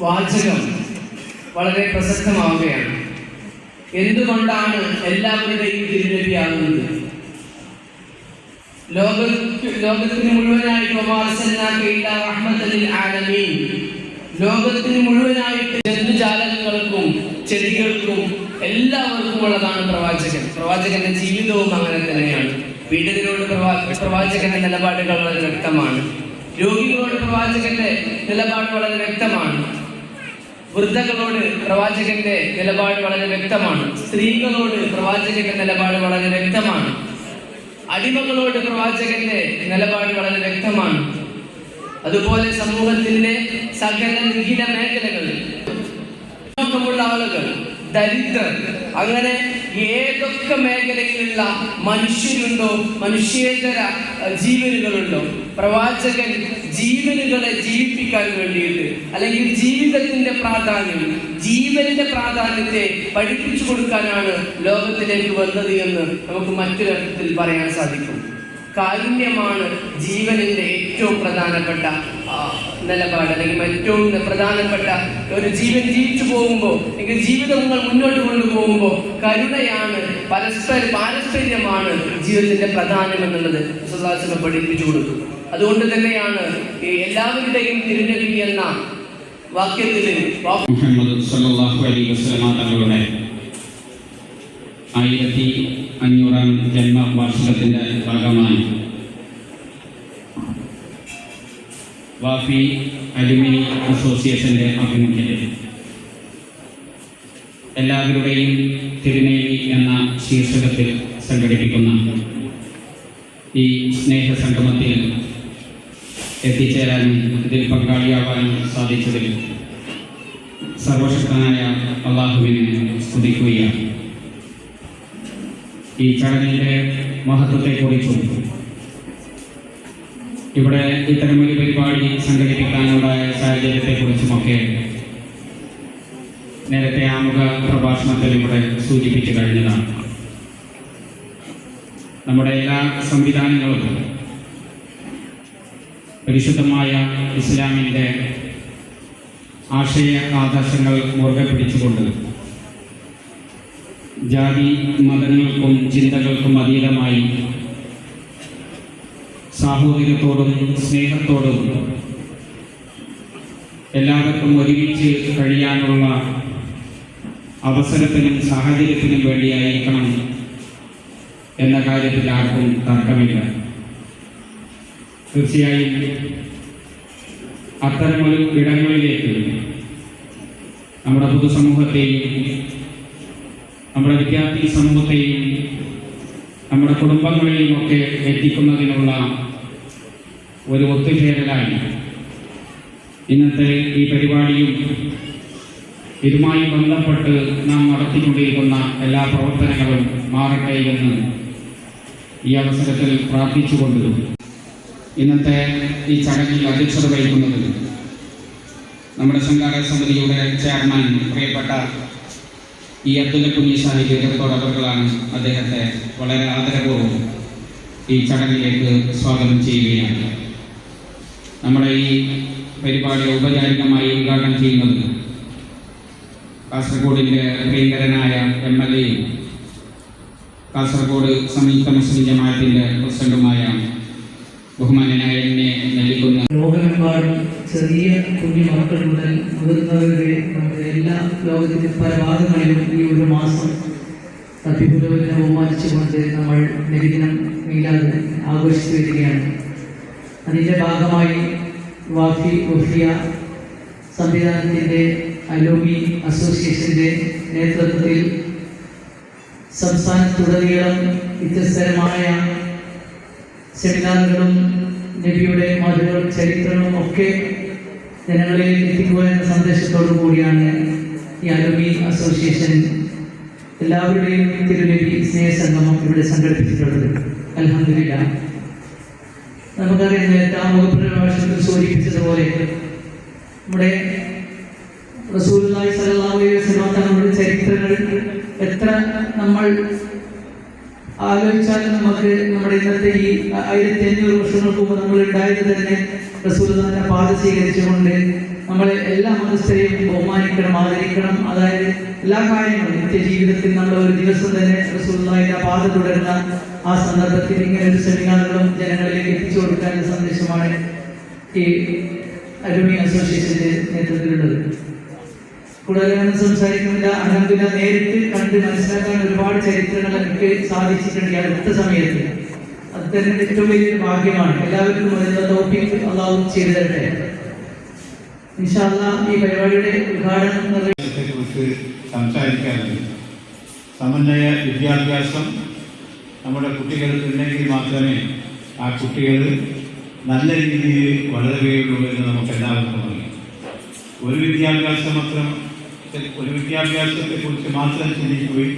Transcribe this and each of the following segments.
വാചകം വളരെ പ്രസക്തമാവുകയാണ്. എന്തുകൊണ്ടാണ് എല്ലാവരുടെയും തിരുനബിയാകുന്നത്? ലോകത്തിന് മുഴുവനായിട്ട് ലോകത്തിന് മുഴുവനായിട്ട് ജന്തുജാലകങ്ങൾക്കും ചെടികൾക്കും എല്ലാവർക്കും ഉള്ളതാണ് പ്രവാചകൻ. പ്രവാചകന്റെ ജീവിതവും അങ്ങനെ തന്നെയാണ്. പീഡിതരോട് പ്രവാചകന്റെ നിലപാടുകൾ വളരെ വ്യക്തമാണ്. രോഗികളോട് പ്രവാചകന്റെ നിലപാട് വളരെ വ്യക്തമാണ്. വൃദ്ധകളോട് പ്രവാചകന്റെ നിലപാട് വളരെ വ്യക്തമാണ്. സ്ത്രീകളോട് പ്രവാചകന്റെ നിലപാട് വളരെ വ്യക്തമാണ്. അടിമകളോട് പ്രവാചകന്റെ നിലപാട് വളരെ വ്യക്തമാണ്. അതുപോലെ സമൂഹത്തിന്റെ സകല നിഖില മേഖലകളിൽ ആളുകൾ, ദരിദ്രർ, അങ്ങനെ ഏതൊക്കെ മേഖലയിലുള്ള മനുഷ്യരുണ്ടോ, മനുഷ്യേതര ജീവനുകളുണ്ടോ, പ്രവാചകൻ ജീവനുകളെ ജീവിപ്പിക്കാൻ വേണ്ടിയിട്ട്, അല്ലെങ്കിൽ ജീവിതത്തിന്റെ പ്രാധാന്യം, ജീവന്റെ പ്രാധാന്യത്തെ പഠിപ്പിച്ചു കൊടുക്കാനാണ് ലോകത്തിലേക്ക് വന്നത് എന്ന് നമുക്ക് മറ്റൊരർത്ഥത്തിൽ പറയാൻ സാധിക്കും. കാരുണ്യമാണ് ജീവനിന്റെ ഏറ്റവും പ്രധാനപ്പെട്ട നിലപാട്, അല്ലെങ്കിൽ ഏറ്റവും പ്രധാനപ്പെട്ട ഒരു ജീവൻ ജീവിച്ചു പോകുമ്പോൾ, അല്ലെങ്കിൽ ജീവിതങ്ങൾ മുന്നോട്ട് കൊണ്ടുപോകുമ്പോൾ കരുണയാണ്, പാരസ്പര്യമാണ് ജീവിതത്തിന്റെ പ്രധാനം എന്നുള്ളത് സ്വലാസിനെ പഠിപ്പിച്ചു കൊടുക്കും. അതുകൊണ്ട് തന്നെയാണ് എല്ലാവരുടെയും തിരുനബി എന്ന വാക്യത്തിൽ മുഹമ്മദ് സല്ലല്ലാഹു അലൈഹി വസല്ലം തങ്ങളുടെ 1500-ാം ജന്മവാർഷികത്തിന്റെ ഭാഗമായി വാഫി അലുമിനി അസോസിയേഷന്റെ ആഭിമുഖ്യത്തിൽ എല്ലാവരുടെയും തിരുനബി എന്ന ശീർഷകത്തിൽ സംഘടിപ്പിക്കുന്ന ഈ സ്നേഹസംഗമത്തിൽ എത്തിച്ചേരാനും ഇതിൽ പങ്കാളിയാവാനും സാധിച്ചതിൽ സർവശക്തനായ അല്ലാഹുവിനെ സ്തുതിക്കുകയാണ്. ഈ ചടങ്ങിൻ്റെ മഹത്വത്തെക്കുറിച്ചും ഇവിടെ ഇത്തരമൊരു പരിപാടി സംഘടിപ്പിക്കാനുണ്ടായ സാഹചര്യത്തെക്കുറിച്ചുമൊക്കെ നേരത്തെ ആമുഖ പ്രഭാഷണത്തിൽ ഇവിടെ സൂചിപ്പിച്ചു കഴിഞ്ഞതാണ്. നമ്മുടെ എല്ലാ സംവിധാനങ്ങളും പരിശുദ്ധമായ ഇസ്ലാമിൻ്റെ ആശയ ആദർശങ്ങൾ മുറുകെ പിടിച്ചുകൊണ്ട് ജാതി മതങ്ങൾക്കും ചിന്തകൾക്കും അതീതമായി സാഹോദര്യത്തോടും സ്നേഹത്തോടും എല്ലാവർക്കും ഒരുമിച്ച് കഴിയാനുള്ള അവസരത്തിനും സാഹചര്യത്തിനും വേണ്ടിയായിരിക്കണം എന്ന കാര്യത്തിൽ ആർക്കും തർക്കമില്ല. തീർച്ചയായും അത്തരമൊരു ഇടങ്ങളിലേക്ക് നമ്മുടെ പൊതുസമൂഹത്തെയും നമ്മുടെ വിദ്യാർത്ഥി സമൂഹത്തെയും നമ്മുടെ കുടുംബങ്ങളെയും ഒക്കെ എത്തിക്കുന്നതിനുള്ള ഒരു ഒത്തുചേരലായി ഇന്നത്തെ ഈ പരിപാടിയും ഇതുമായി ബന്ധപ്പെട്ട് നാം നടത്തിക്കൊണ്ടിരിക്കുന്ന എല്ലാ പ്രവർത്തനങ്ങളും മാറട്ടെ എന്ന് ഈ അവസരത്തിൽ പ്രാർത്ഥിച്ചുകൊണ്ട് ഇന്നത്തെ ഈ ചടങ്ങിൽ അധ്യക്ഷത വഹിക്കുന്നത് നമ്മുടെ സംഘാടക സമിതിയുടെ ചെയർമാൻ പ്രിയപ്പെട്ട ഈ അബ്ദുൽ കുഞ്ഞി സാഹിബ് ഇടത്തോടവകളാണ്. അദ്ദേഹത്തെ വളരെ ആദരപൂർവ്വം ഈ ചടങ്ങിലേക്ക് സ്വാഗതം ചെയ്യുകയാണ്. നമ്മുടെ ഈ പരിപാടി ഔപചാരികമായി ഉദ്ഘാടനം ചെയ്യുന്നത് കാസർഗോഡിൻ്റെ പ്രിയങ്കരനായ MLA കാസർഗോഡ് സംയുക്ത മുസ്ലിം ജമാഅത്തിൻ്റെ പ്രസിഡന്റുമായ ബഹുമാനനായ എന്നെ നൽകുന്ന ലോകമെമ്പാടും ചെറിയ കുഞ്ഞു മക്കൾ മുതൽ മുതിർന്നവരുടെ നമ്മുടെ എല്ലാ ലോകത്തിൻ്റെ പല ഭാഗങ്ങളിലും ഈ ഒരു മാസം അഭിമുഖനെ ബഹുമാനിച്ചുകൊണ്ട് നമ്മൾ നബിദിനം മീലാദ് ആഘോഷിച്ചു വരികയാണ്. അതിൻ്റെ ഭാഗമായി വഫിയ സംവിധാനത്തിൻ്റെ അലൂമി അസോസിയേഷൻ്റെ നേതൃത്വത്തിൽ സംസ്ഥാനത്തുടനീളം വ്യത്യസ്തരമായ സെമിനാറുകളും നബിയുടെ മധുരവും ചരിത്രങ്ങളും ഒക്കെ ജനങ്ങളിലേക്ക് എത്തിക്കുക എന്ന സന്ദേശത്തോടു കൂടിയാണ് ഈ അലൂമി അസോസിയേഷൻ എല്ലാവരുടെയും തിരുനബി സ്നേഹസംഗമം ഇവിടെ സംഘടിപ്പിച്ചിട്ടുള്ളത്. അൽഹംദുലില്ലാഹ്. നമുക്കറിയാം, നേരത്തെ ആമുഖപ്രഭാഷണത്തിൽ സൂചിപ്പിച്ചതുപോലെ നമ്മുടെ റസൂലുള്ളാഹി സ്വല്ലല്ലാഹു അലൈഹി വസല്ലം തങ്ങളുടെ ചരിത്രങ്ങൾ എത്ര നമ്മൾ ആലോചിച്ചാലും നമുക്ക് നമ്മുടെ ഇന്നത്തെ ഈ 1500 വർഷങ്ങൾക്ക് മുമ്പ് നമ്മൾ ഉണ്ടായത് തന്നെ റസൂലുള്ളാഹിന്റെ പാത സ്വീകരിച്ചുകൊണ്ട് നമ്മളെ എല്ലാ മതസ്ഥരെയും ബഹുമാനിക്കണം, ആദരിക്കണം. അതായത് എല്ലാ കാര്യങ്ങളും നിത്യജീവിതത്തിൽ നമ്മൾ ഒരു ദിവസം തന്നെ റസൂലുള്ളാഹിന്റെ പാത തുടരുന്ന ആ സന്ദർഭത്തിൽ ഇങ്ങനെ ഒരു സെമിനാറുകളും ജനങ്ങളിലേക്ക് എത്തിച്ചു കൊടുക്കാനുള്ള സന്ദേശമാണ് ഈ അലൂമി അസോസിയേഷന്റെ നേതൃത്വത്തിലുള്ളത്. കൂടുതലൊന്നും സംസാരിക്കുന്നില്ല. അൽഹംദുലില്ലാഹ്, നേരിട്ട് കണ്ട് മനസ്സിലാക്കാൻ ഒരുപാട് ചരിത്രങ്ങൾ എനിക്ക് സാധിച്ചിട്ടുണ്ട് ഈ അടുത്ത സമയത്ത്. അത് തന്നെ ഏറ്റവും വലിയൊരു ഭാഗ്യമാണ്. എല്ലാവർക്കും അതിനുള്ള തൗഫീഖ് അല്ലാഹു ചെയ്തു തരട്ടെ. ഇൻഷാ അല്ലാഹ് ഈ പരിപാടിയുടെ ഉദ്ഘാടനം കുറിച്ച് സംസാരിക്കാറുണ്ട്. സമന്വയ വിദ്യാഭ്യാസം നമ്മുടെ കുട്ടികൾക്ക് ഉണ്ടെങ്കിൽ മാത്രമേ ആ കുട്ടികൾ നല്ല രീതിയിൽ വളരുകയുള്ളൂ എന്ന് നമുക്ക് എല്ലാവർക്കും അറിയാം. ഒരു വിദ്യാഭ്യാസത്തെക്കുറിച്ച് മാത്രം ചിന്തിക്കുകയും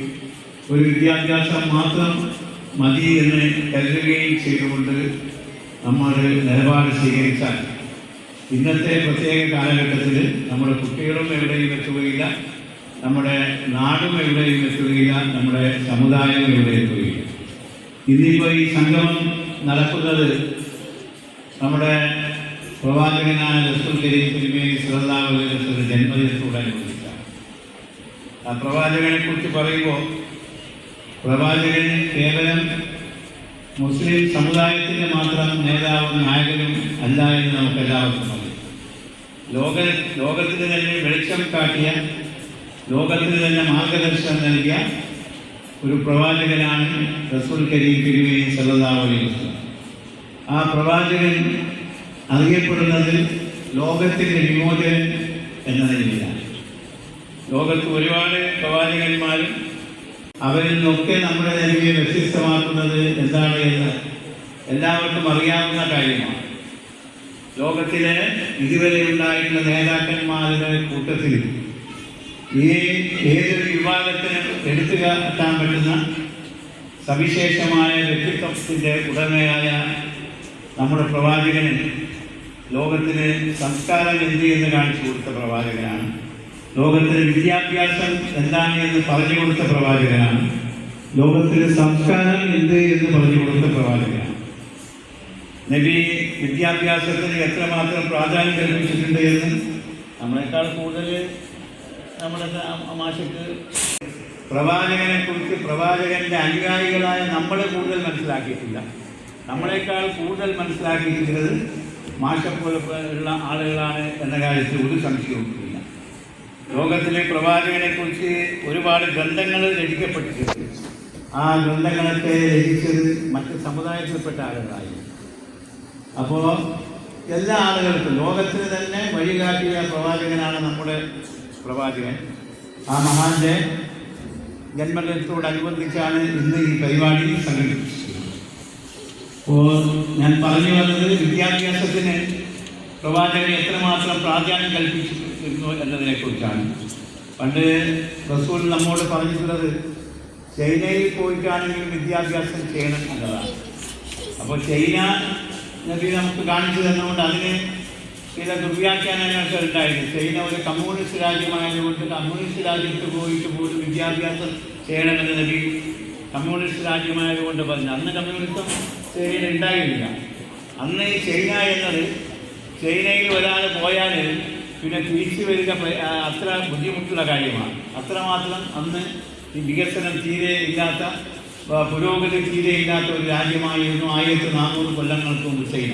ഒരു വിദ്യാഭ്യാസം മാത്രം മതി എന്ന് കരുതുകയും ചെയ്തുകൊണ്ട് നമ്മൾ നിലപാട് സ്വീകരിച്ചാൽ ഇന്നത്തെ പ്രത്യേക കാലഘട്ടത്തിൽ നമ്മുടെ കുട്ടികളും എവിടെയും എത്തുകയില്ല, നമ്മുടെ നാടും എവിടെയും എത്തുകയില്ല, നമ്മുടെ സമുദായവും എവിടെ എത്തുകയില്ല. ഇന്നിപ്പോൾ ഈ സംഗമം നടക്കുന്നത് നമ്മുടെ പ്രവാചകനായ റസൂൽ കരീം തിരുമേനി സ്വല്ലല്ലാഹു അലൈഹി വസല്ലം ജന്മദിനത്തോടനുബന്ധിച്ചാണ്. ആ പ്രവാചകനെ കുറിച്ച് പറയുമ്പോൾ പ്രവാചകൻ കേവലം മുസ്ലിം സമുദായത്തിൻ്റെ മാത്രം നേതാവും നായകനും അല്ല എന്ന് നമുക്ക് എല്ലാവർക്കും അറിയാം. ലോകത്തിന് തന്നെ വെളിച്ചം കാട്ടിയ, ലോകത്തിന് തന്നെ മാർഗദർശനം നൽകിയ ഒരു പ്രവാചകനാണ് റസൂൽ കരീം തിരുമേനി സ്വല്ലല്ലാഹു അലൈഹി വസല്ലം. ആ പ്രവാചകൻ അറിയപ്പെടുന്നത് ലോകത്തിൻ്റെ വിമോചകൻ എന്ന നിലയിലാണ്. ലോകത്ത് ഒരുപാട് പ്രവാചകന്മാരും അവരിൽ നിന്നൊക്കെ നമ്മുടെ നബിയെ വ്യത്യസ്തമാക്കുന്നത് എന്താണ് എന്ന് എല്ലാവർക്കും അറിയാവുന്ന കാര്യമാണ്. ലോകത്തിലെ ഇതുവരെ ഉണ്ടായിട്ടുള്ള നേതാക്കന്മാരുടെ കൂട്ടത്തിൽ ഏതൊരു വിഭാഗത്തിനും എടുത്തു കാട്ടാൻ പറ്റുന്ന സവിശേഷമായ വ്യക്തിത്വത്തിൻ്റെ ഉടമയായ നമ്മുടെ പ്രവാചകന് ലോകത്തിന് സംസ്കാരം എന്ത് എന്ന് കാണിച്ചു കൊടുത്ത പ്രവാചകനാണ്. ലോകത്തിന് വിദ്യാഭ്യാസം എന്താണ് എന്ന് പറഞ്ഞു കൊടുത്ത പ്രവാചകനാണ്. ലോകത്തിന് സംസ്കാരം എന്ത് എന്ന് പറഞ്ഞു കൊടുത്ത പ്രവാചകനാണ്. നബി വിദ്യാഭ്യാസത്തിന് എത്രമാത്രം പ്രാധാന്യം കൽപ്പിച്ചിട്ടുണ്ട് എന്ന് നമ്മളെക്കാൾ കൂടുതൽ നമ്മുടെ മാഷക്ക് പ്രവാചകനെ കുറിച്ച് പ്രവാചകന്റെ അനുയായികളായ നമ്മളെ കൂടുതൽ മനസ്സിലാക്കിയിട്ടില്ല. നമ്മളെക്കാൾ കൂടുതൽ മനസ്സിലാക്കിയിട്ടുള്ളത് മാഷപ്പോലെ ഉള്ള ആളുകളാണ് എന്ന കാര്യത്തിൽ ഒരു സംശയവുമില്ല. ലോകത്തിലെ പ്രവാചകനെ കുറിച്ച് ഒരുപാട് ഗ്രന്ഥങ്ങൾ രചിക്കപ്പെട്ടിട്ടുണ്ട്. ആ ഗ്രന്ഥങ്ങളൊക്കെ രചിച്ചത് മറ്റ് സമുദായത്തിൽപ്പെട്ട ആളുകളായിരുന്നു. അപ്പോൾ എല്ലാ ആളുകൾക്കും ലോകത്തിന് തന്നെ വഴികാട്ടിയ പ്രവാചകനാണ് നമ്മുടെ പ്രവാചകൻ. ആ മഹാന്റെ ജന്മദിനത്തോടനുബന്ധിച്ചാണ് ഇന്ന് ഈ പരിപാടി സംഘടിപ്പിച്ചത്. അപ്പോൾ ഞാൻ പറഞ്ഞു വന്നത് വിദ്യാഭ്യാസത്തിന് പ്രവാചകൻ എത്രമാത്രം പ്രാധാന്യം കൽപ്പിച്ചിരുന്നു എന്നതിനെക്കുറിച്ചാണ്. പണ്ട് റസൂൽ നമ്മോട് പറഞ്ഞിട്ടുള്ളത് ചൈനയിൽ പോയിട്ടാണെങ്കിലും വിദ്യാഭ്യാസം ചെയ്യണം എന്നതാണ്. അപ്പോൾ ചൈന നബി നമുക്ക് കാണിച്ചു തന്നുകൊണ്ട് അതിന് ചില ദുർവ്യാഖ്യാനങ്ങളൊക്കെ ഉണ്ടായിരുന്നു. ചൈന ഒരു കമ്മ്യൂണിസ്റ്റ് രാജ്യമായതുകൊണ്ട് കമ്മ്യൂണിസ്റ്റ് രാജ്യത്ത് പോയിട്ട് പോലും വിദ്യാഭ്യാസം ചെയ്യണമെന്ന് നബി കമ്മ്യൂണിസ്റ്റ് രാജ്യമായതുകൊണ്ട് പറഞ്ഞു. അന്ന് കമ്മ്യൂണിസം ചൈനയിൽ ഉണ്ടായിരുന്നില്ല. അന്ന് ഈ ചൈന എന്നത് ചൈനയിൽ ഒരാൾ പോയാൽ പിന്നെ തിരിച്ചു വരിക അത്ര ബുദ്ധിമുട്ടുള്ള കാര്യമാണ്. അത്രമാത്രം അന്ന് ഈ വികസനം തീരെ ഇല്ലാത്ത, പുരോഗതി തീരെ ഇല്ലാത്ത ഒരു രാജ്യമായിരുന്നു 1400 കൊല്ലങ്ങൾക്ക് മുമ്പ് ചൈന.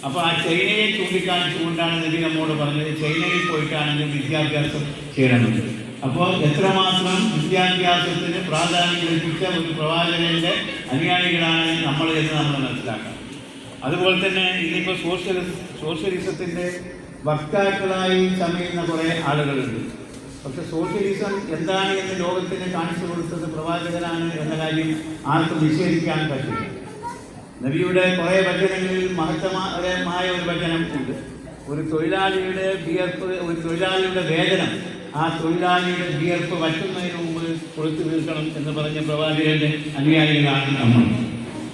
അപ്പോൾ ആ ചൈനയെ ചൂണ്ടിക്കാണിച്ചുകൊണ്ടാണ് നബി നമ്മോട് പറഞ്ഞത് ചൈനയിൽ പോയിട്ടാണെങ്കിൽ വിദ്യാഭ്യാസം ചെയ്യണമെന്ന്. അപ്പോൾ എത്രമാത്രം വിദ്യാഭ്യാസത്തിന് പ്രാധാന്യം കൽപ്പിച്ച ഒരു പ്രവാചകന്റെ അനുയായികളാണ് നമ്മൾ എന്ന് നമ്മൾ മനസ്സിലാക്കണം. അതുപോലെ തന്നെ ഇന്നിപ്പോൾ സോഷ്യലിസത്തിൻ്റെ വക്താക്കളായി ചമയുന്ന കുറേ ആളുകളുണ്ട്. പക്ഷെ സോഷ്യലിസം എന്താണ് എന്ന് ലോകത്തിന് കാണിച്ചു കൊടുത്തത് പ്രവാചകനാണ് എന്ന കാര്യം ആർക്കും നിഷേധിക്കാൻ പറ്റില്ല. നബിയുടെ കുറേ വചനങ്ങളിൽ മഹത്തമായ ഒരു വചനം ഉണ്ട്. ഒരു തൊഴിലാളിയുടെ വിയർപ്പ്, ഒരു തൊഴിലാളിയുടെ വേതനം ആ തൊഴിലാളിയുടെ വിയർപ്പ് വറ്റുന്നതിന് മുമ്പ് കൊടുത്തു തീർക്കണം എന്ന് പറഞ്ഞ പ്രവാചകന്റെ അനുയായികളാണ് നമ്മൾ.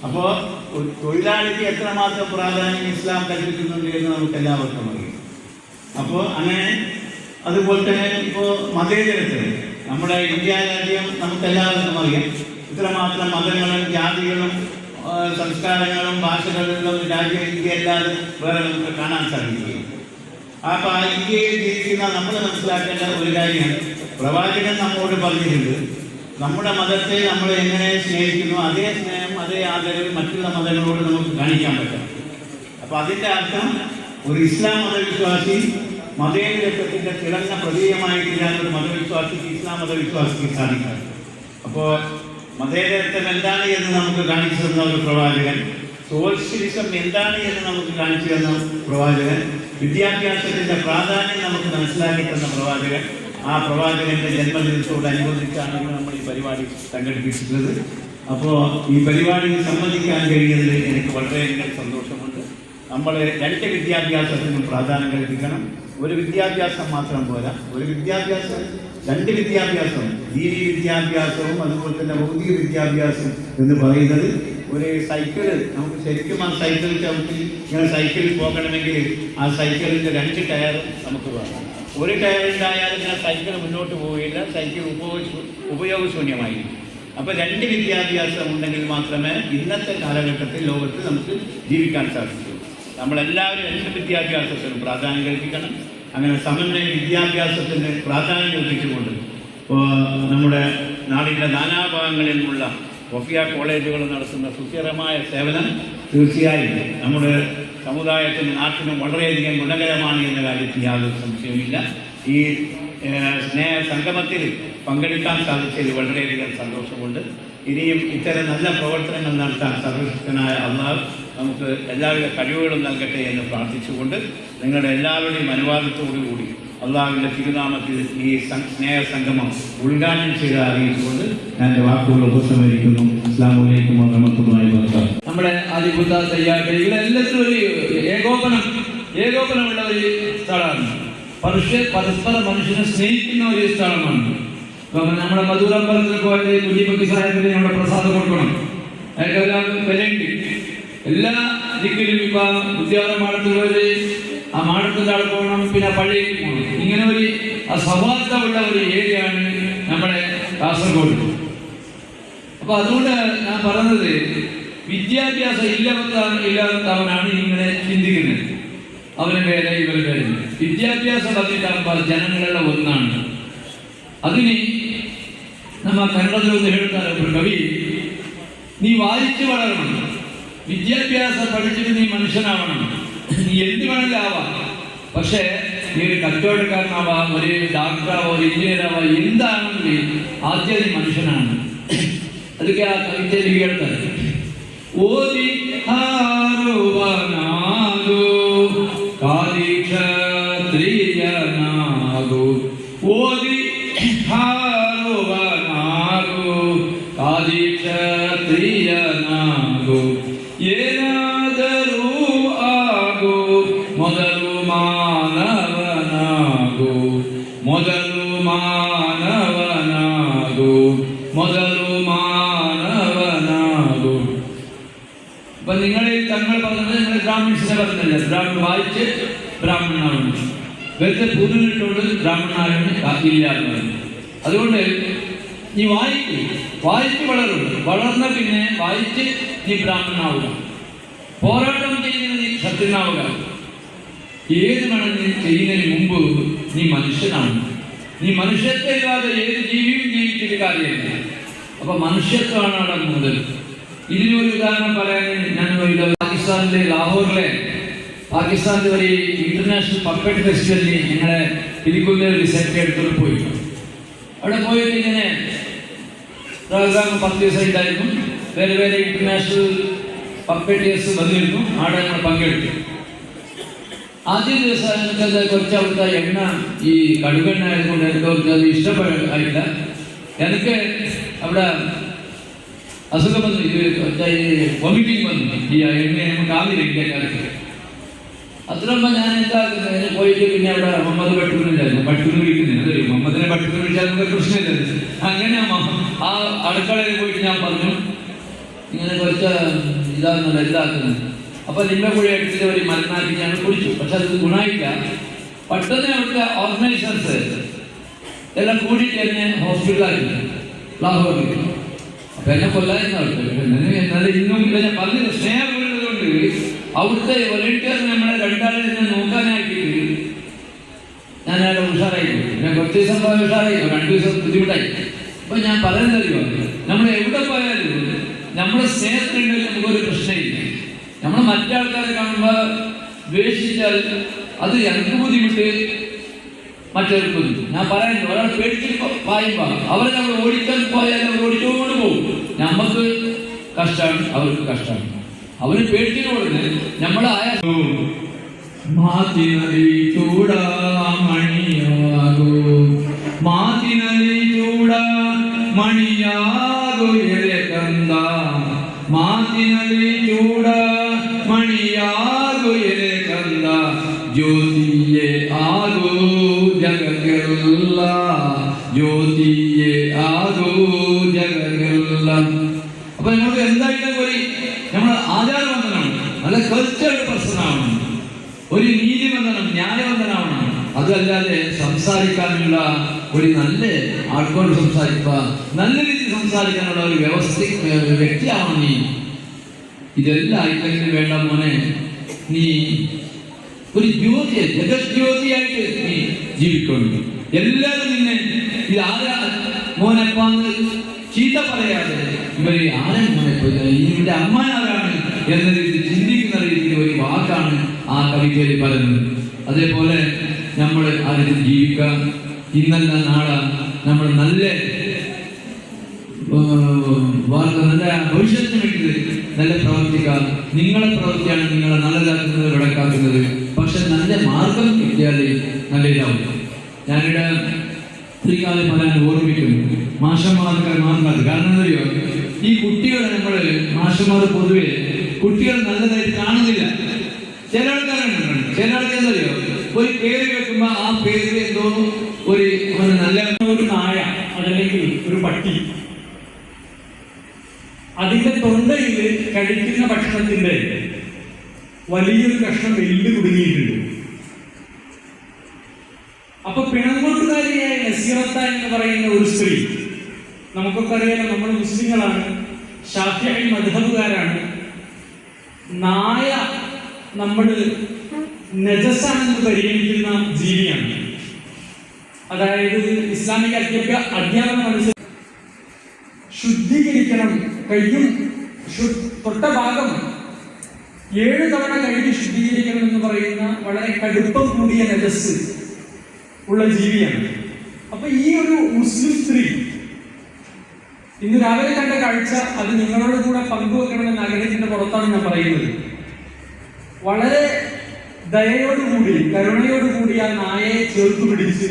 അപ്പോൾ ഒരു തൊഴിലാളിക്ക് എത്രമാത്രം പ്രാധാന്യം ഇസ്ലാം കൽപ്പിക്കുന്നുണ്ട് എന്ന് നമുക്ക് എല്ലാവർക്കും അറിയാം. അപ്പോൾ അങ്ങനെ അതുപോലെ തന്നെ ഇപ്പോൾ മതേതരത്തിൽ നമ്മുടെ ഇന്ത്യ രാജ്യം നമുക്കെല്ലാവർക്കും അറിയാം. ഇത്രമാത്രം മതങ്ങളും ജാതികളും സംസ്കാരങ്ങളും ഭാഷകളിലും രാജ്യം ഇന്ത്യ അല്ലാതെ വേറെ നമുക്ക് കാണാൻ സാധിക്കുകയും. അപ്പോൾ ആ ഇന്ത്യയിൽ ജീവിക്കുന്ന നമ്മൾ മനസ്സിലാക്കേണ്ട ഒരു കാര്യമാണ്, പ്രവാചകൻ നമ്മോട് പറഞ്ഞിട്ടുണ്ട് നമ്മുടെ മതത്തെ നമ്മൾ എങ്ങനെ സ്നേഹിക്കുന്നു അതേ സ്നേഹം അതേ ആദരവ് മറ്റുള്ള മതങ്ങളോട് നമുക്ക് കാണിക്കാൻ പറ്റണം. അപ്പോൾ അതിൻ്റെ അർത്ഥം ഒരു ഇസ്ലാം മതവിശ്വാസി മതേതരത്വത്തിൻ്റെ തിളങ്ങ പ്രതീകമായിട്ടില്ലാത്ത ഒരു മതവിശ്വാസിക്ക് ഇസ്ലാം മതവിശ്വാസിക്ക് സാധിക്കാം. അപ്പോൾ മതേതരത്വം എന്താണ് എന്ന് നമുക്ക് കാണിച്ചു തന്ന ഒരു പ്രവാചകൻ, സോഷ്യലിസം എന്താണ് എന്ന് നമുക്ക് കാണിച്ചു തന്ന പ്രവാചകൻ, വിദ്യാഭ്യാസത്തിൻ്റെ പ്രാധാന്യം നമുക്ക് മനസ്സിലാക്കി തന്ന പ്രവാചകൻ, ആ പ്രവാചകന്റെ ജന്മദിനത്തോടനുബന്ധിച്ചാണ് നമ്മൾ ഈ പരിപാടി സംഘടിപ്പിച്ചിട്ടുള്ളത്. അപ്പോൾ ഈ പരിപാടിയിൽ സംബന്ധിക്കാൻ കഴിയുന്നതിൽ എനിക്ക് വളരെയധികം സന്തോഷമുണ്ട്. നമ്മൾ രണ്ട് വിദ്യാഭ്യാസത്തിനും പ്രാധാന്യം കൽപ്പിക്കണം. ഒരു വിദ്യാഭ്യാസം മാത്രം പോരാ, ഒരു വിദ്യാഭ്യാസം രണ്ട് വിദ്യാഭ്യാസം, ദീനി വിദ്യാഭ്യാസവും അതുപോലെ തന്നെ ഭൗതിക വിദ്യാഭ്യാസം എന്ന് പറയുന്നത്. ഒരു സൈക്കിള് നമുക്ക് ശരിക്കും ആ സൈക്കിൾ ചവിട്ടി ഇങ്ങനെ സൈക്കിളിൽ പോകണമെങ്കിൽ ആ സൈക്കിളിൻ്റെ രണ്ട് ടയർ നമുക്ക് വേണം. ഒരു ടയർ ഉണ്ടായാലും ഇങ്ങനെ സൈക്കിൾ മുന്നോട്ട് പോവുകയില്ല, സൈക്കിൾ ഉപയോഗശൂന്യമായിരിക്കും. അപ്പോൾ രണ്ട് വിദ്യാഭ്യാസം ഉണ്ടെങ്കിൽ മാത്രമേ ഇന്നത്തെ കാലഘട്ടത്തിൽ ലോകത്ത് നമുക്ക് ജീവിക്കാൻ സാധിക്കൂ. നമ്മളെല്ലാവരും രണ്ട് വിദ്യാഭ്യാസത്തിനും പ്രാധാന്യം കൽപ്പിക്കണം. അങ്ങനെ സമന്വയ വിദ്യാഭ്യാസത്തിന് പ്രാധാന്യം കൽപ്പിച്ചുകൊണ്ട് നമ്മുടെ നാടിൻ്റെ നാനാഭാഗങ്ങളിലുമുള്ള വഫിയ കോളേജുകൾ നടത്തുന്ന സുസ്ഥിരമായ സേവനം തീർച്ചയായും നമ്മുടെ സമുദായത്തിനും നാട്ടിനും വളരെയധികം ഗുണകരമാണ് എന്ന കാര്യത്തിൽ യാതൊരു സംശയവുമില്ല. ഈ സ്നേഹ സംഗമത്തിൽ പങ്കെടുക്കാൻ സാധിച്ചതിൽ വളരെയധികം സന്തോഷമുണ്ട്. ഇനിയും ഇത്തരം നല്ല പ്രവർത്തനങ്ങൾ നടത്താൻ സർവശക്തനായ അല്ലാഹു നമുക്ക് എല്ലാവിധ കഴിവുകളും നൽകട്ടെ എന്ന് പ്രാർത്ഥിച്ചുകൊണ്ട് നിങ്ങളുടെ എല്ലാവരുടെയും അനുവാദത്തോടുകൂടി അള്ളാഹുവിൻ്റെ തിരുനാമത്തിൽ ഈ സ്നേഹ സംഗമം ഉദ്ഘാടനം ചെയ്ത് അറിയിച്ചുകൊണ്ട് ഞാൻ എൻ്റെ വാക്കുകൾ ഉപസംഹരിക്കുന്നു. അസ്സലാമു അലൈക്കും വറഹ്മത്തുള്ളാഹി വബറകാതുഹു. നമ്മുടെ ആദിബുദ്ധ തയ്യാറെടുപ്പ് ഇവരെല്ലാത്തിനും ഒരു ഏകോപനമുള്ള ഒരു സ്ഥലമാണ്. പരസ്പരം മനുഷ്യനെ സ്നേഹിക്കുന്ന ഒരു സ്ഥലമാണ്. നമ്മുടെ മധുരമ്പലത്തിൽ പോയത് കുഞ്ഞിപ്പക്കി സാഹിബിന് നമ്മുടെ പ്രസാദം കൊടുക്കണം, അതിനെല്ലാം വിലയുണ്ട്. എല്ലാ ദിക്കിലും ഇപ്പം ഉദ്യാന മാടത്തിൽ പോയത് ആ മാടത്തിൻ്റെ ആൾ പോകണം, പിന്നെ പള്ളിയിൽ പോകണം. ഇങ്ങനെ ഒരു സൗഹാർദ്ദമുള്ള ഒരു ഏരിയയാണ് നമ്മുടെ കാസർഗോഡ്. അപ്പോൾ അതുകൊണ്ട് ഞാൻ പറഞ്ഞത് വിദ്യാഭ്യാസം ഇല്ലാത്തവനാണ് ഇങ്ങനെ ചിന്തിക്കുന്നത്. അവന് പേരെ ഇവന് പേര് വിദ്യാഭ്യാസം വന്നിട്ടാകുമ്പോൾ ജനങ്ങളുടെ ഒന്നാണ്. അതിന് നമ്മ കന്നഡത്തിലൊന്ന് ಹೇಳ್ತಾರೆ കവി, നീ വായിച്ചു വളരണം, വിദ്യാഭ്യാസം പഠിച്ചിട്ട് നീ മനുഷ്യനാവണം, നീ എന്ത് വേണമെങ്കിലും ആവാം. പക്ഷേ നീ ഒരു കച്ചവടക്കാരനാവാം, ഒരു ഡോക്ടറാവാം, ഒരു എഞ്ചിനീയറാവാം, എന്താണെങ്കിൽ ആദ്യം നീ മനുഷ്യനാണ്. അതൊക്കെ ആ കവിതയിൽ കേൾക്കാൻ ഓതി ഹാരുവനാകൂ കാദിക്ഷത്രിയനാകൂ ഓതി ഹാരുവനാകൂ കാദിക്ഷത്രിയനാകൂ ಏನಾದರೂ ಆಗು ಮೊದಲು ಮಾನವನಾಗು ಮೊದಲು ಮಾನವನಾಗು ಮೊದಲು മാനവനാകൂ. അപ്പൊ നിങ്ങളിൽ തങ്ങൾ പറഞ്ഞത് നിങ്ങൾ ബ്രാഹ്മിൺസിനെ പറഞ്ഞില്ല, ബ്രാഹ്മൺ വായിച്ച് ബ്രാഹ്മണനാവുന്നു, വെറുതെ പൂർണ്ണിട്ടുകൊണ്ട് ബ്രാഹ്മണനാകുന്ന ഇല്ല. അതുകൊണ്ട് നീ വായിച്ച് വളർന്ന പിന്നെ വായിച്ച് നീ ബ്രാഹ്മണനാവുക, പോരാട്ടം ചെയ്യുന്ന നീ ക്ഷത്രിയനാവുക. ഏത് വേണം നീ ചെയ്യുന്നതിന് മുമ്പ് നീ മനുഷ്യനാണ്. നീ മനുഷ്യത്വം ഇല്ലാതെ ഏത് ജീവിയും ജീവിച്ചിട്ട് കാര്യമില്ല. അപ്പൊ മനുഷ്യത്വമാണ് അവിടെ മുതൽ. ഇതിനൊരു ഉദാഹരണം പറയാൻ ഞാൻ പാകിസ്ഥാനിലെ ലാഹോറിലെ ഒരു ഇന്റർനാഷണൽ പപ്പറ്റ് ഫെസ്റ്റിവലിന് ഞങ്ങളെ പിലിക്കുന്ന ഒരു സെറ്റ് എടുത്തോട്ട് പോയി. അവിടെ പോയിട്ട് ഇങ്ങനെ പ്രോഗ്രാം 10 ദിവസം ഉണ്ടായിരുന്നു. വേറെ വേറെ ഇന്റർനാഷണൽ പപ്പറ്റേഴ്സ് വന്നിരുന്നു. അവിടെ ഞങ്ങൾ പങ്കെടുത്തു. ആദ്യ ദിവസം എനിക്കത് കുറച്ച് അവിടുത്തെ എണ്ണ ഈ കടുകെണ്ണ ആയതുകൊണ്ട് എനിക്ക് അത് ഇഷ്ടപ്പെടായില്ല. എനിക്ക് അവിടെ അസുഖം വന്നു, ഇത് വോമിറ്റിംഗ് വന്നു. ഈ എണ്ണ നമുക്ക് ആവില്ല ഇന്ത്യക്കാർക്ക്. അത്രയുമ്പോൾ ഞാൻ എന്താക്കുന്നത് പോയിട്ട് പിന്നെ അവിടെ മുഹമ്മദ് ഭട്ടൂരിണ്ടായിരുന്നു. ഭട്ടൂർ വിളിക്കുന്നില്ല, അതൊരു മുഹമ്മദിനെ ഭട്ടൂർ വിളിച്ചാൽ നമുക്ക് പ്രശ്നമില്ല. അങ്ങനെ ആ അടുക്കളയിൽ പോയിട്ട് ഞാൻ പറഞ്ഞു ഇങ്ങനെ കുറച്ച് ഇതാകുന്നുണ്ട് ഇതാക്കുന്നത്. അപ്പോൾ നിമ്മക്കുഴി അടിച്ചിട്ട് ഒരു മരുന്നാക്കി ഞാൻ കുടിച്ചു. പക്ഷെ അത് ഗുണമായില്ല. പെട്ടെന്ന് അവിടുത്തെ ഓർഗനൈസേഴ്സ് എല്ലാം കൂടിയിട്ട് എന്നെ ഹോസ്പിറ്റലാക്കി ലാഹോറിൽ. അപ്പം എന്നെ കൊല്ലായിരുന്നു അവർക്ക്. എന്നാലും ഇന്നും ഞാൻ പറഞ്ഞത് സ്നേഹമുള്ളതുകൊണ്ട് അവിടുത്തെ വോളണ്ടിയർ നമ്മളെ രണ്ടാളെ നോക്കാനാക്കിയിട്ട് ഞാൻ അവിടെ ഉഷാറായി. ഞാൻ കുറച്ച് ദിവസം പോയ ഉഷാറായി, 2 ദിവസം ബുദ്ധിമുട്ടായി. അപ്പൊ ഞാൻ പറയുന്നതറിയോ, നമ്മൾ എവിടെ പോയാലും നമ്മുടെ സ്നേഹത്തിനുണ്ടെങ്കിൽ നമുക്കൊരു പ്രശ്നമില്ല. നമ്മൾ മറ്റാൾക്കാരെ കാണുമ്പോൾ ദ്വേഷിച്ചാൽ അത് എനിക്ക് ബുദ്ധിമുട്ട്, മറ്റവർക്ക് ബുദ്ധിമുട്ട്. ഞാൻ പറയുന്നു, ഒരാൾ പേടിച്ച് പായുമ്പോൾ അവരെ നമ്മൾ ഓടിക്കാൻ പോയാൽ അവർ ഓടിച്ചോണ്ട് പോകും. നമുക്ക് കഷ്ടമാണ്, അവർക്ക് കഷ്ടമാണ്. അവന് പേടിച്ചു കൊടുത്ത് നമ്മളായ മാതിനലി ചൂടാമണിയാകൂ, മാതിനലി ചൂടാമണിയാകൂ എരകന്ദ, മാതിനലി ചൂടാമണിയാകൂ എരകന്ദ, ജ്യോതിയെ ആകൂ ജഗഗല്ല, ജ്യോതിയെ ആകൂ ജഗഗല്ല. അപ്പൊ നമുക്ക് എന്തായാലും പോയി നമ്മൾ ആചാരബന്ധനാണ്, നല്ല കൾച്ചറൽ പ്രശ്നമാണ്, ഒരു നീതിബന്ധനം, ന്യായബന്ധനമാണ്. അതല്ലാതെ സംസാരിക്കാനുള്ള ഒരു നല്ല ആൾക്കോട് സംസാരിക്കുക, നല്ല രീതിയിൽ സംസാരിക്കാനുള്ള ഒരു വ്യക്തിയാവണം നീ. ഇതെല്ലാം ആയിട്ടെങ്കിലും വേണ്ട മോനെ, നീ ഒരു ജ്യോതിയെ ജഗജ്യോതിയായിട്ട് നീ ജീവിക്കുന്നു. എല്ലാവരും നിന്നെ ഇത് ആരാ മോനെപ്പാന്ന് ചീത്ത പറയാതെ ഇവര് ആരും ഇതിന്റെ അമ്മ ആരാണ് എന്ന രീതിയിൽ ചിന്തിക്കുന്ന രീതിയിൽ ഒരു വാക്കാണ് ആ കവിതയിൽ പറയുന്നത്. അതേപോലെ നമ്മൾ ആ രീതിയിൽ ജീവിക്കുക. ഇന്നല്ല നാളെ നമ്മൾ നല്ല നല്ല ഭവിഷ്യത്തിന് വേണ്ടി നല്ല പ്രവർത്തിക്കുക. നിങ്ങളെ പ്രവൃത്തിയാണ് നിങ്ങളെ നല്ലതാക്കുന്നത്, വിളക്കാക്കുന്നത്. പക്ഷെ നല്ല മാർഗം കിട്ടിയാൽ നല്ല ഇതാവും. ഞാനിവിടെ ഒരു കാലം പറയാൻ ഓർമ്മിക്കുന്നു, മാഷന്മാർക്ക് മാറുന്നത്. കാരണം എന്താ അറിയോ, ഈ കുട്ടികളെ നമ്മൾ മാഷന്മാർ പൊതുവെ കുട്ടികൾ നല്ലതായിട്ട് കാണുന്നില്ല. ചില ആൾക്കാരുണ്ട്, ചില ആൾക്കാർ എന്താ അറിയോ, ഒരു പേര് കേൾക്കുമ്പോ ആ പേര് എന്തോ ഒരു നല്ല ഒരു നായ അതല്ലെങ്കിൽ ഒരു പട്ടി അതിന്റെ തൊണ്ടയിൽ കഴിക്കുന്ന ഭക്ഷണത്തിന്റെ വലിയൊരു കഷ്ണം എല്ല് കുടുങ്ങിയിട്ടുണ്ട്. അപ്പൊ പിണങ്ങോട്ടുകാരിയായ നസീറത്ത എന്ന് പറയുന്ന ഒരു സ്ത്രീ, നമുക്കൊക്കെ അറിയാലോ, നമ്മൾ മുസ്ലിങ്ങളാണ്, ശാഫിഈ മദ്ഹബുകാരാണ്. നായ നമ്മൾ നജസാണെന്ന് പരിഗണിക്കുന്ന ജീവിയാണ്. അതായത് ഇസ്ലാമിക അധ്യാപനം അനുസരിച്ച് ശുദ്ധീകരിക്കണം. കയ്യും തൊട്ട ഭാഗം 7 തവണ കഴുകി ശുദ്ധീകരിക്കണം എന്ന് പറയുന്ന വളരെ കടുപ്പം കൂടിയ നജസ് ഉള്ള ജീവിയാണ്. അപ്പൊ ഈ ഒരു മുസ്ലിം സ്ത്രീ ഇന്ന് രാവിലെ കണ്ട കാഴ്ച അത് നിങ്ങളോട് കൂടെ പങ്കുവെക്കണമെന്ന് ആഗ്രഹത്തിന്റെ പുറത്താണ് ഞാൻ പറയുന്നത്. വളരെ ദയയോടുകൂടി കരുണയോടുകൂടി ആ നായയെ ചേർത്ത് പിടിച്ച്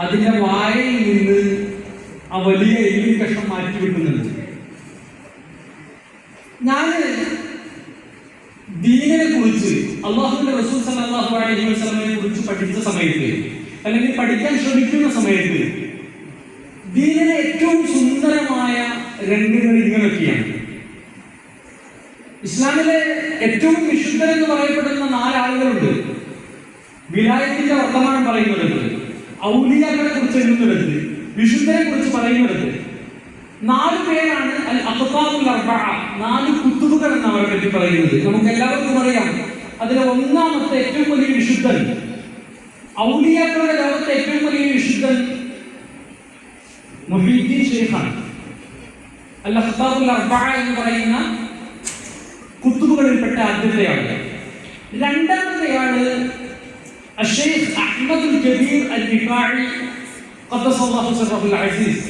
അതിന്റെ വായയിൽ നിന്ന് ആ വലിയ എല്ലിൻ കഷ്ണം മാറ്റി വിട്ടുന്നുണ്ട്. ഞാന് ദീനിനെ കുറിച്ച്, അല്ലാഹുവിന്റെ റസൂൽ സല്ലല്ലാഹു അലൈഹി വസല്ലമയെ കുറിച്ച് പഠിച്ച സമയത്ത്, അല്ലെങ്കിൽ പഠിക്കാൻ ശ്രമിക്കുന്ന സമയത്ത്, ദീനിലെ ഏറ്റവും സുന്ദരമായ രംഗങ്ങൾ ഇങ്ങനെയൊക്കെയാണ്. ഇസ്ലാമിലെ ഏറ്റവും വിശുദ്ധരെന്ന് പറയപ്പെടുന്ന 4 ആളുകളുണ്ട്. വിലായത്തിന്റെ വർത്തമാനം പറയുന്നിടത്ത്, ഔലിയാക്കളെ കുറിച്ച് എഴുതുന്നിടത്ത്, വിശുദ്ധരെ കുറിച്ച് പറയുന്നിടത്ത് 4 പേരാണ് അൽ അഖ്താബുൽ അർബഅ, 4 കുത്തുബുകൾ എന്ന് അവരെ പറ്റി പറയുന്നത്. നമുക്ക് എല്ലാവർക്കും അറിയാം. അതിലെ ഒന്നാമത്തെ ഏറ്റവും വലിയ വിശുദ്ധൻ, ഔലിയാക്കളുടെ ലോകത്തെ ഏറ്റവും വലിയ വിശുദ്ധൻ മുഹീദ്ദീൻ ശൈഖാണ്. അൽ അഖ്താബുൽ അർബഅ എന്ന് പറയുന്ന കുത്തുബുകളിൽപ്പെട്ട ആദ്യത്തെയാണ്. രണ്ടാമത്തെയാണ് അഷ്ശൈഖ് അഹ്മദുൽ കബീർ അൽ റിഫാഇ ഖദ്ദസല്ലാഹു സിർറഹുൽ അസീസ്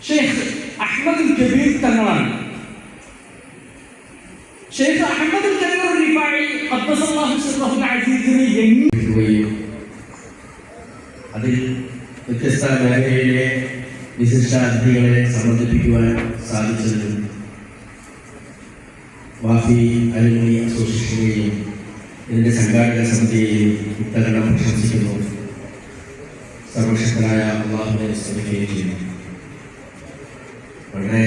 ഷെയ്ഖ് അഹ്മദ് കബീർ തങ്ങളാണ്. ഷെയ്ഖ് അഹ്മദ് കബീർ റിഫായി ഖദ്ദസല്ലാഹു സിർറഹുൽ അസീസിനെ അതിൽ വ്യത്യസ്ത മേഖലയിലെ വിശിഷ്ട അതിഥികളെ സമർപ്പിക്കുവാൻ സാധിച്ചതിലും വാഫി അലുമിനി അസോസിയേഷനെയും ഇതിൻ്റെ സംഘാടക സമിതിയെയും ഇത്തരണം പ്രശംസിക്കുന്നു. സർവശക്തനായ അല്ലാഹുവിനെ സ്തുതിക്കുകയും ചെയ്യുന്നു. വളരെ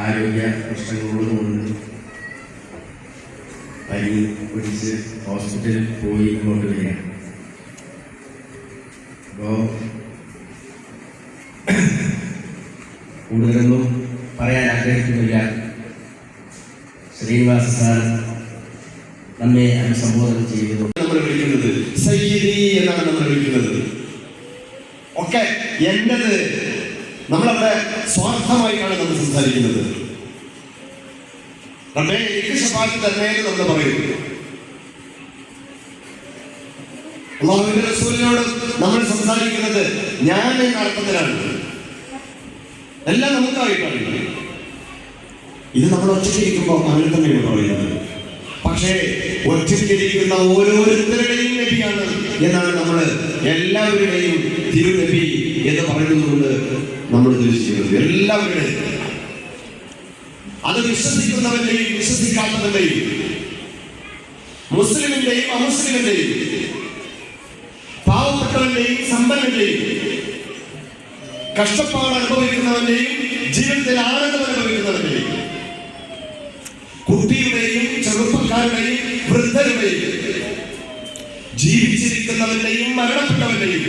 ആരോഗ്യ പ്രശ്നങ്ങളുള്ളതുകൊണ്ട് പനി പിടിച്ച് ഹോസ്പിറ്റലിൽ പോയി ഇങ്ങോട്ട് വരികയാണ്. അപ്പോൾ കൂടുതലൊന്നും പറയാൻ ആഗ്രഹിക്കുന്നില്ല. ശ്രീനിവാസ സാർ നമ്മെ അഭിസംബോധന ചെയ്യുന്നു. നമ്മൾ വിളിക്കുന്നത് സയ്യിദി എന്നാണ് നമ്മൾ വിളിക്കുന്നത്. ഒക്കെ എന്റേത് നമ്മളവിടെ സ്വാർത്ഥമായിട്ടാണ് നമ്മൾ സംസാരിക്കുന്നത്. റബ്ബേ എനിക്ക് ശഫാഅത്ത് തരണേ എന്ന് നമ്മൾ പറയും. അല്ലാഹുവിന്റെ റസൂലിനോട് നമ്മൾ സംസാരിക്കുന്നത് ഞാൻ എന്ന അർത്ഥത്തിലാണ്. എല്ലാം നമുക്കായിട്ടാണ്. ഇത് നമ്മൾ ഒറ്റയ്ക്കിരിക്കുമ്പോൾ അങ്ങനെ തന്നെയാണ് പറയുന്നത്. പക്ഷേ ഒറ്റയ്ക്കിരിക്കുന്ന ഓരോരുത്തരുടെയും നബിയാണ് എന്നാണ് നമ്മൾ എല്ലാവരുടെയും തിരുനബി എന്ന് പറയുന്നത് കൊണ്ട് നമ്മൾ ഉദ്ദേശിക്കുന്നത്. എല്ലാവരുടെയും, അത് വിശ്വസിക്കുന്നവന്റെയും വിശ്വസിക്കാത്തവന്റെയും, മുസ്ലിമിന്റെയും അമുസ്ലിമിന്റെയും, പാവപ്പെട്ടവന്റെയും സമ്പന്നന്റെയും, കഷ്ടപ്പാട് അനുഭവിക്കുന്നവന്റെയും ജീവിതത്തിൽ ആനന്ദം അനുഭവിക്കുന്നവന്റെയും, കുട്ടിയുടെയും ചെറുപ്പക്കാരുടെയും വൃദ്ധരുടെയും, ജീവിച്ചിരിക്കുന്നവന്റെയും മരണപ്പെട്ടവന്റെയും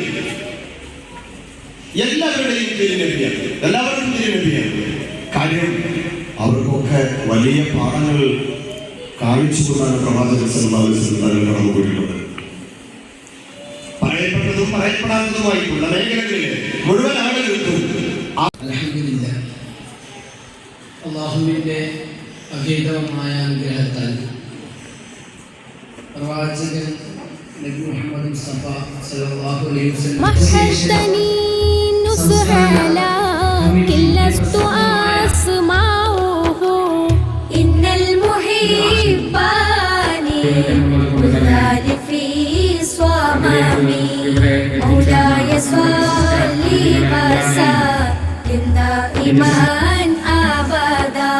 എല്ലാവരുടെയും തിരുനബിയാണ്. എല്ലാവരുടെയും തിരുനബിയാണ്. കാര്യം അവർക്കൊക്കെ വലിയ പാഠങ്ങൾ കാണിച്ചുകൊണ്ടാണ് പ്രവാചകൻ സല്ലല്ലാഹു അലൈഹി വസല്ലം കടന്നുപോയിട്ടുള്ളത്. പറയപ്പെട്ടതും പറയപ്പെടാത്തതുമായിട്ടുള്ള മേഖലകളിലെ മുഴുവൻ ആളുകൾക്കും അൽഹംദുലില്ലാഹ് അല്ലാഹുവിന്റെ അഗീതമായ അനുഗ്രഹത്താൽ പ്രവാചകൻ നബി മുഹമ്മദ് മുസ്തഫ സല്ലല്ലാഹു അലൈഹി വസല്ലം محشتني نسهلا كلست أسمعه إن المحبان والغال في صمامي مولاي صلي وسلم دائما أبدا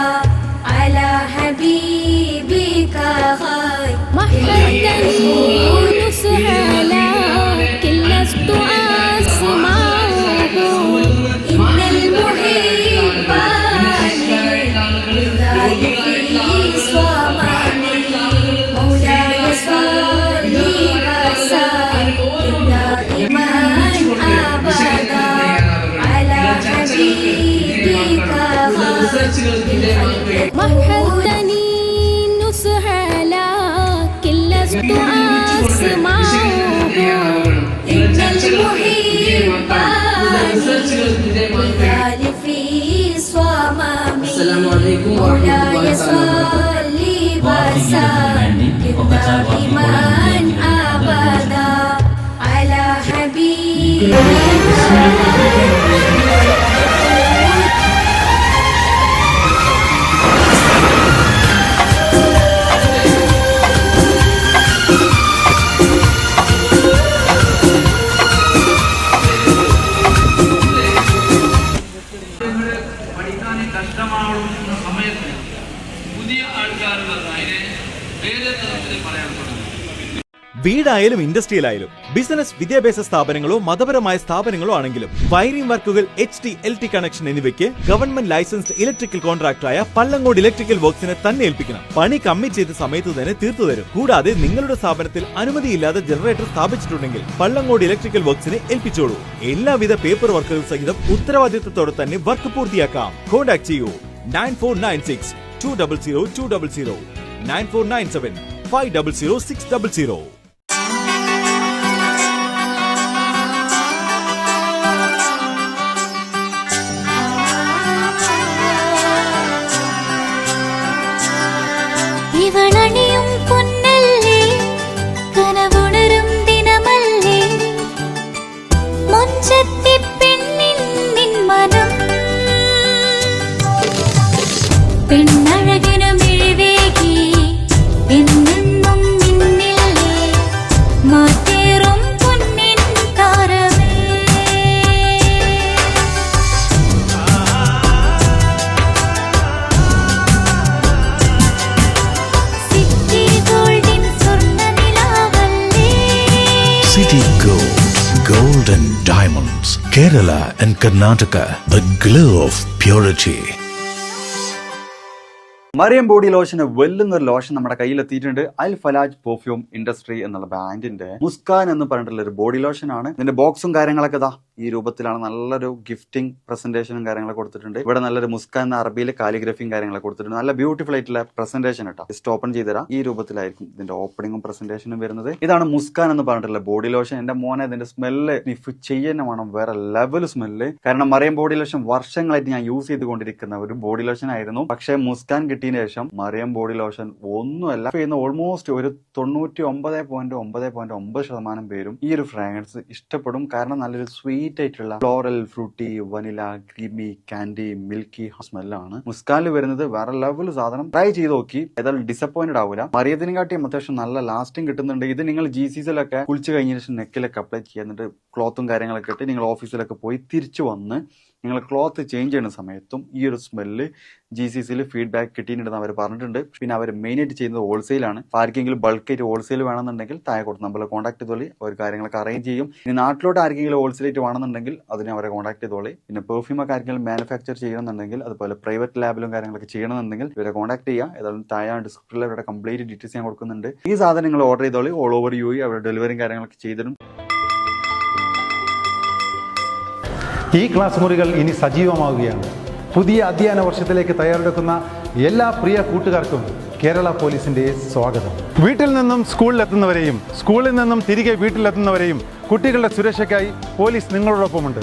على حبيبك خير محشتني نسهلا كلست أسمعه إن المحبان والغال في صمامي مولاي صلي وسلم دائما أبدا على حبيبك خير محشتني نسهلا كلست أسمعه إن المحبان والغال في صمامي مولاي صلي وسلم دائما أبدا على حبيبك പഠിക്കാൻ കഷ്ടമാവുന്ന സമയത്ത് പുതിയ ആൾക്കാരുള്ള അതിനെ വേറെ തരത്തിൽ പറയാൻ തുടങ്ങി. വീടായാലും ഇൻഡസ്ട്രിയിലായാലും ബിസിനസ്, വിദ്യാഭ്യാസ സ്ഥാപനങ്ങളോ മതപരമായ സ്ഥാപനങ്ങളോ ആണെങ്കിലും വയറിംഗ് വർക്കുകൾ, HT, LT കണക്ഷൻ എന്നിവയ്ക്ക് ഗവൺമെന്റ് ലൈസൻസ്ഡ് ഇലക്ട്രിക്കൽ കോൺട്രാക്ടറായ പള്ളങ്ങോട് ഇലക്ട്രിക്കൽ വർക്സിനെ തന്നെ ഏൽപ്പിക്കണം. പണി കമ്മിറ്റ് ചെയ്ത സമയത്ത് തന്നെ തീർത്തു തരും. കൂടാതെ നിങ്ങളുടെ സ്ഥാപനത്തിൽ അനുമതിയില്ലാതെ ജനറേറ്റർ സ്ഥാപിച്ചിട്ടുണ്ടെങ്കിൽ പള്ളങ്ങോട് ഇലക്ട്രിക്കൽ വർക്സിനെ ഏൽപ്പിച്ചോളൂ. എല്ലാവിധ പേപ്പർ വർക്കുകൾ സഹിതം ഉത്തരവാദിത്തത്തോടെ തന്നെ വർക്ക് പൂർത്തിയാക്കാം. കോൺടാക്ട് ചെയ്യൂ 9496 200 200 9497 500 600. ഇവളണിയും പൊന്നല്ലേ കനവുണരും ദിനമല്ലേ പെണ്ണഴകിനു മിഴിവേകി എന്നെന്നും നിന്നില്ലേ മാറ്റേറും പൊന്നിൻ താരമേ. സിറ്റി ഗോൾഡിൻ സ്വർണ്ണനിലാവല്ലേ. City Gold and Diamonds, Kerala and Karnataka, the glow of purity. Mariyam body ലോഷന് വെല്ലുന്നൊരു ലോഷൻ നമ്മുടെ കയ്യിലെത്തിയിട്ടുണ്ട്. അൽ ഫലാജ് പെർഫ്യൂം ഇൻഡസ്ട്രി എന്നുള്ള ബ്രാൻഡിന്റെ മുസ്കാൻ എന്ന് പറഞ്ഞിട്ടുള്ള ഒരു ബോഡി ലോഷൻ ആണ്. ഇതിന്റെ ബോക്സും കാര്യങ്ങളൊക്കെ ഇതാ ഈ രൂപത്തിലാണ്. നല്ലൊരു ഗിഫ്റ്റിംഗ് പ്രസന്റേഷനും കാര്യങ്ങളൊക്കെ കൊടുത്തിട്ടുണ്ട്. ഇവിടെ നല്ലൊരു മുസ്കാൻ എന്ന അറബിയിൽ കാലിഗ്രഫിയും കാര്യങ്ങളൊക്കെ കൊടുത്തിട്ടുണ്ട്. നല്ല ബ്യൂട്ടിഫുൾ ആയിട്ടുള്ള പ്രസന്റേഷൻ കേട്ടോ. ജസ്റ്റ് ഓപ്പൺ ചെയ്തുതരാം. ഈ രൂപത്തിലായിരിക്കും ഇതിന്റെ ഓപ്പണിങ്ങും പ്രസന്റേഷനും വരുന്നത്. ഇതാണ് മുസ്കാൻ എന്ന് പറഞ്ഞിട്ടുള്ള ബോഡി ലോഷൻ. എന്റെ മോനെ ഇതിന്റെ സ്മെല്ല് സ്നിഫ് ചെയ്യുന്ന വേണം, വേറെ ലെവൽ സ്മെല്ല്. കാരണം മറിയം ബോഡി ലോഷൻ വർഷങ്ങളായിട്ട് ഞാൻ യൂസ് ചെയ്തുകൊണ്ടിരിക്കുന്ന ഒരു ബോഡി ലോഷൻ ആയിരുന്നു. പക്ഷേ മുസ്കാൻ കിട്ടിയതിന് ശേഷം മറിയം ബോഡി ലോഷൻ ഒന്നുമല്ല ചെയ്യുന്ന ഓൾമോസ്റ്റ് ഒരു 99.9% പേരും ഈ ഒരു ഫ്രാഗ്രൻസ് ഇഷ്ടപ്പെടും. കാരണം നല്ലൊരു സ്വീറ്റ് ആയിട്ടുള്ള floral, fruity, vanilla, creamy, candy, milky സ്മെല്ലാണ് മുസ്കാനിൽ വരുന്നത്. വേറെ ലെവൽ സാധനം. ട്രൈ ചെയ്ത് നോക്കി, ഏതായാലും ഡിസപ്പോയിന്റഡ് ആവില്ല. മറിയത്തിനെ കാട്ടിയും അത്യാവശ്യം നല്ല ലാസ്റ്റിംഗ് കിട്ടുന്നുണ്ട്. ഇത് നിങ്ങൾ GCCയിലൊക്കെ കുളിച്ച് കഴിഞ്ഞ ശേഷം നെക്കിലൊക്കെ അപ്ലൈ ചെയ്യുന്നുണ്ട്. ക്ലോത്തും കാര്യങ്ങളൊക്കെ ഇട്ട് നിങ്ങൾ ഓഫീസിലൊക്കെ പോയി തിരിച്ചു വന്ന് നിങ്ങൾ ക്ലോത്ത് ചേഞ്ച് ചെയ്യുന്ന സമയത്തും ഈ ഒരു സ്മെല്ല് GCCയിൽ ഫീഡ്ബാക്ക് കിട്ടിയിട്ടുണ്ടെന്ന് അവർ പറഞ്ഞിട്ടുണ്ട്. പിന്നെ അവർ മെയിനായിട്ട് ചെയ്യുന്നത് ഹോൾസെയിലാണ്. ആർക്കെങ്കിലും ബൾക്കായിട്ട് ഹോൾസെയിൽ വേണമെന്നുണ്ടെങ്കിൽ താഴെ കൊടുത്ത് നമ്മളെ കോൺടാക്ട് ചെയ്തോളി. അവർ കാര്യങ്ങളൊക്കെ അറേഞ്ച് ചെയ്യും. ഇനി നാട്ടിലോട്ട് ആർക്കെങ്കിലും ഹോൾസെയിലായിട്ട് വേണമെന്നുണ്ടെങ്കിൽ അതിനെ അവരെ കോൺടാക്ട് ചെയ്തോളി. പിന്നെ പെർഫ്യൂമൊക്കെ ആർക്കെങ്കിലും മാനുഫാക്ചർ ചെയ്യണമെന്നുണ്ടെങ്കിൽ അതുപോലെ പ്രൈവറ്റ് ലാബിലും കാര്യങ്ങളൊക്കെ ചെയ്യണമെന്നുണ്ടെങ്കിൽ ഇവരെ കോൺടാക്ട് ചെയ്യുക. ഏതായാലും താഴെ ഡിസ്ക്രിപ്ഷനിൽ അവരുടെ കംപ്ലീറ്റ് ഡീറ്റെയിൽസ് ഞാൻ കൊടുക്കുന്നുണ്ട്. ഈ സാധനം നിങ്ങൾ ഓർഡർ ചെയ്തോളി. ഓൾ ഓവർ UAE അവരുടെ ഡെലിവറിയും കാര്യങ്ങളൊക്കെ ചെയ്തിടും. ഈ ക്ലാസ് മുറികൾ ഇനി സജീവമാവുകയാണ്. പുതിയ അധ്യയന വർഷത്തിലേക്ക് തയ്യാറെടുക്കുന്ന എല്ലാ പ്രിയ കൂട്ടുകാർക്കും കേരള പോലീസിന്റെ സ്വാഗതം. വീട്ടിൽ നിന്നും സ്കൂളിലെത്തുന്നവരെയും സ്കൂളിൽ നിന്നും തിരികെ വീട്ടിലെത്തുന്നവരെയും കുട്ടികളുടെ സുരക്ഷയ്ക്കായി പോലീസ് നിങ്ങളോടൊപ്പമുണ്ട്.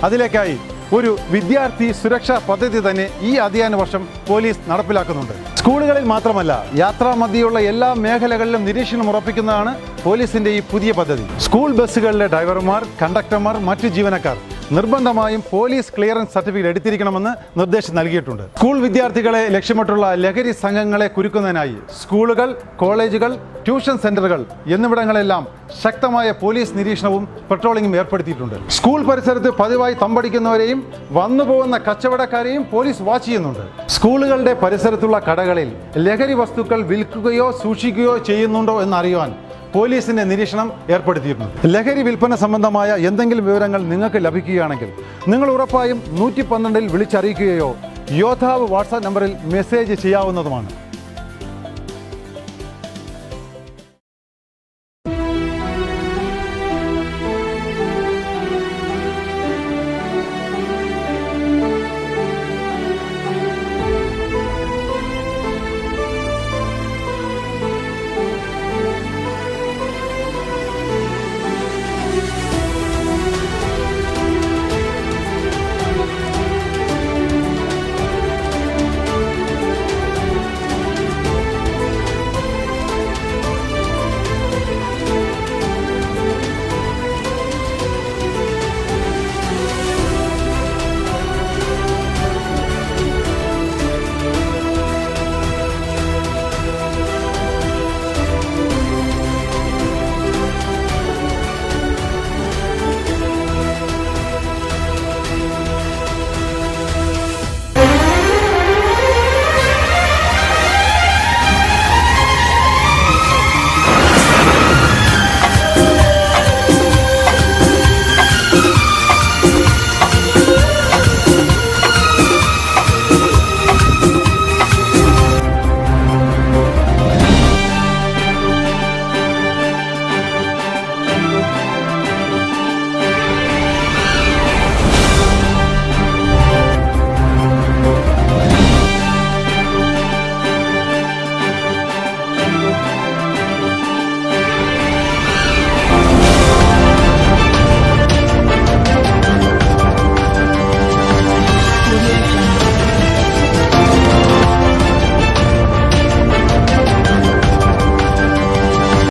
അതിലേക്കായി ഒരു വിദ്യാർത്ഥി സുരക്ഷാ പദ്ധതി തന്നെ ഈ അധ്യയന വർഷം പോലീസ് നടപ്പിലാക്കുന്നുണ്ട്. സ്കൂളുകളിൽ മാത്രമല്ല, യാത്രാമധ്യയുള്ള എല്ലാ മേഖലകളിലും നിരീക്ഷണം ഉറപ്പിക്കുന്നതാണ് പോലീസിന്റെ ഈ പുതിയ പദ്ധതി. സ്കൂൾ ബസ്സുകളിലെ ഡ്രൈവർമാർ, കണ്ടക്ടർമാർ, മറ്റു ജീവനക്കാർ നിർബന്ധമായും പോലീസ് ക്ലിയറൻസ് സർട്ടിഫിക്കറ്റ് എടുത്തിരിക്കണമെന്ന് നിർദ്ദേശം നൽകിയിട്ടുണ്ട്. സ്കൂൾ വിദ്യാർത്ഥികളെ ലക്ഷ്യമിട്ടുള്ള ലഹരി സംഘങ്ങളെ കുരുക്കുന്നതിനായി സ്കൂളുകൾ, കോളേജുകൾ, ട്യൂഷൻ സെന്ററുകൾ എന്നിവിടങ്ങളെല്ലാം ശക്തമായ പോലീസ് നിരീക്ഷണവും പെട്രോളിംഗും ഏർപ്പെടുത്തിയിട്ടുണ്ട്. സ്കൂൾ പരിസരത്ത് പതിവായി തമ്പടിക്കുന്നവരെയും വന്നുപോകുന്ന കച്ചവടക്കാരെയും പോലീസ് വാച്ച് ചെയ്യുന്നുണ്ട്. സ്കൂളുകളുടെ പരിസരത്തുള്ള കടകളിൽ ലഹരി വസ്തുക്കൾ വിൽക്കുകയോ സൂക്ഷിക്കുകയോ ചെയ്യുന്നുണ്ടോ എന്നറിയുവാൻ പോലീസിന്റെ നിരീക്ഷണം ഏർപ്പെടുത്തിയിട്ടുണ്ട്. ലഹരി വിൽപ്പന സംബന്ധമായ എന്തെങ്കിലും വിവരങ്ങൾ നിങ്ങൾക്ക് ലഭിക്കുകയാണെങ്കിൽ നിങ്ങൾ ഉറപ്പായും 112-ൽ വിളിച്ചറിയിക്കുകയോ യോദ്ധാവ് വാട്സാപ്പ് നമ്പറിൽ മെസ്സേജ് ചെയ്യാവുന്നതുമാണ്.